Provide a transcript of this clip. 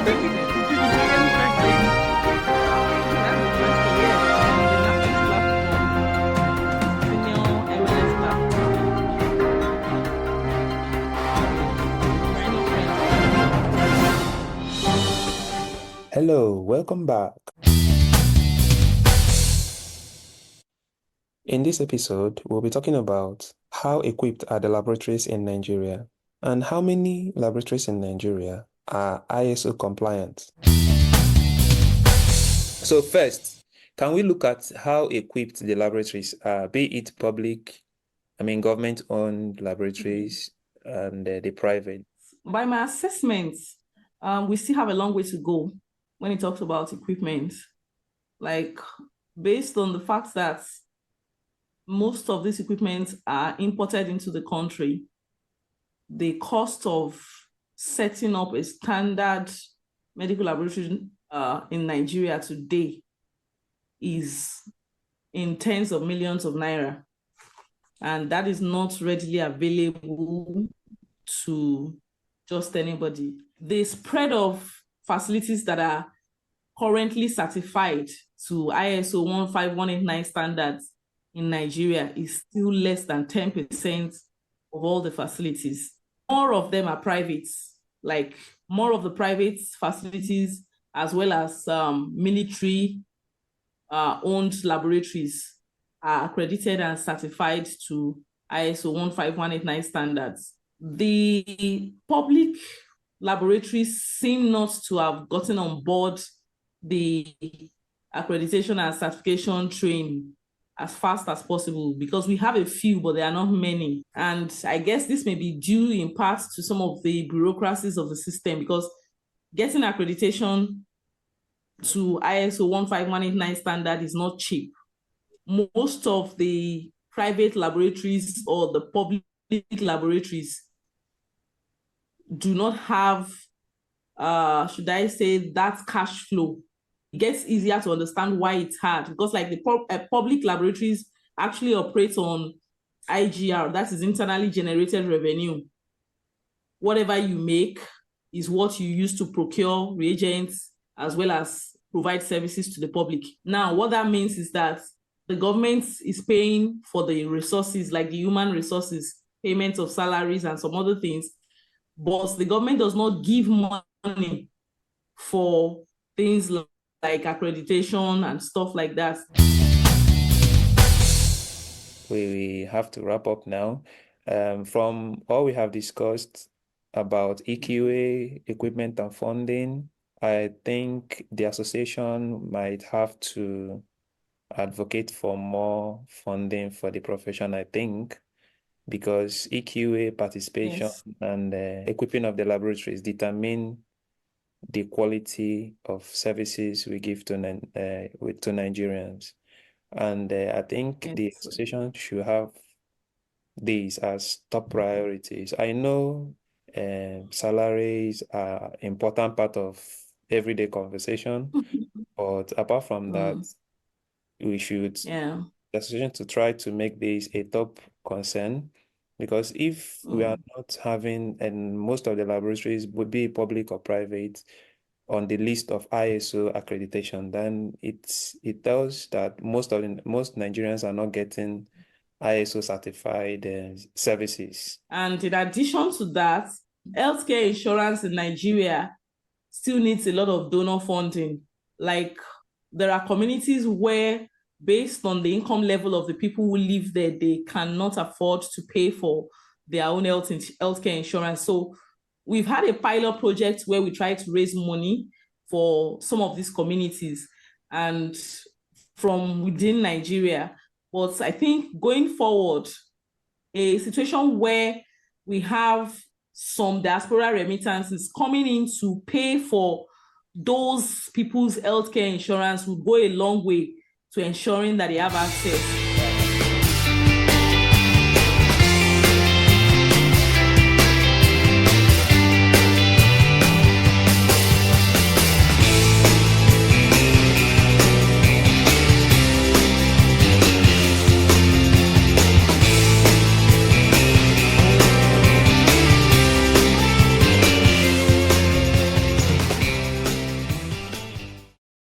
President. It should be taken president. That's the question. Yes, on the national platform, senior MLS platform. Hello, welcome back. In this episode, we'll be talking about how equipped are the laboratories in Nigeria and how many laboratories in Nigeria are ISO compliant. So first, can we look at how equipped the laboratories are, be it government-owned laboratories and the private? By my assessment, we still have a long way to go when it talks about equipment. Like, based on the fact that most of these equipment are imported into the country, the cost of setting up a standard medical laboratory in Nigeria today is in tens of millions of naira. And that is not readily available to just anybody. The spread of facilities that are currently certified to ISO 15189 standards in Nigeria is still less than 10% of all the facilities. More of them are private, like more of the private facilities, as well as military owned laboratories are accredited and certified to ISO 15189 standards. The public laboratories seem not to have gotten on board the accreditation and certification train as fast as possible, because we have a few, but there are not many. And I guess this may be due in part to some of the bureaucracies of the system, because getting accreditation to ISO 15189 standard is not cheap. Most of the private laboratories or the public laboratories do not have, should I say, that cash flow. It gets easier to understand why it's hard, because like the public laboratories actually operate on IGR, that is internally generated revenue. Whatever you make is what you use to procure reagents as well as provide services to the public. Now, what that means is that the government is paying for the resources, like the human resources, payment of salaries and some other things, but the government does not give money for things like accreditation and stuff like that. We have to wrap up now. From all we have discussed about EQA, equipment and funding, I think the association might have to advocate for more funding for the profession, I think, because EQA participation and equipping of the laboratories determine the quality of services we give to Nigerians. And I think the association should have these as top priorities. I know salaries are an important part of everyday conversation, but apart from that, we should, the association to try to make this a top concern, because if we are not having, and most of the laboratories would be public or private, on the list of ISO accreditation, then it tells that most Nigerians are not getting ISO certified services. And in addition to that, healthcare insurance in Nigeria still needs a lot of donor funding. Like, there are communities where, based on the income level of the people who live there, they cannot afford to pay for their own healthcare insurance. So we've had a pilot project where we try to raise money for some of these communities and from within Nigeria. But I think going forward, a situation where we have some diaspora remittances coming in to pay for those people's healthcare insurance would go a long way to ensuring that they have access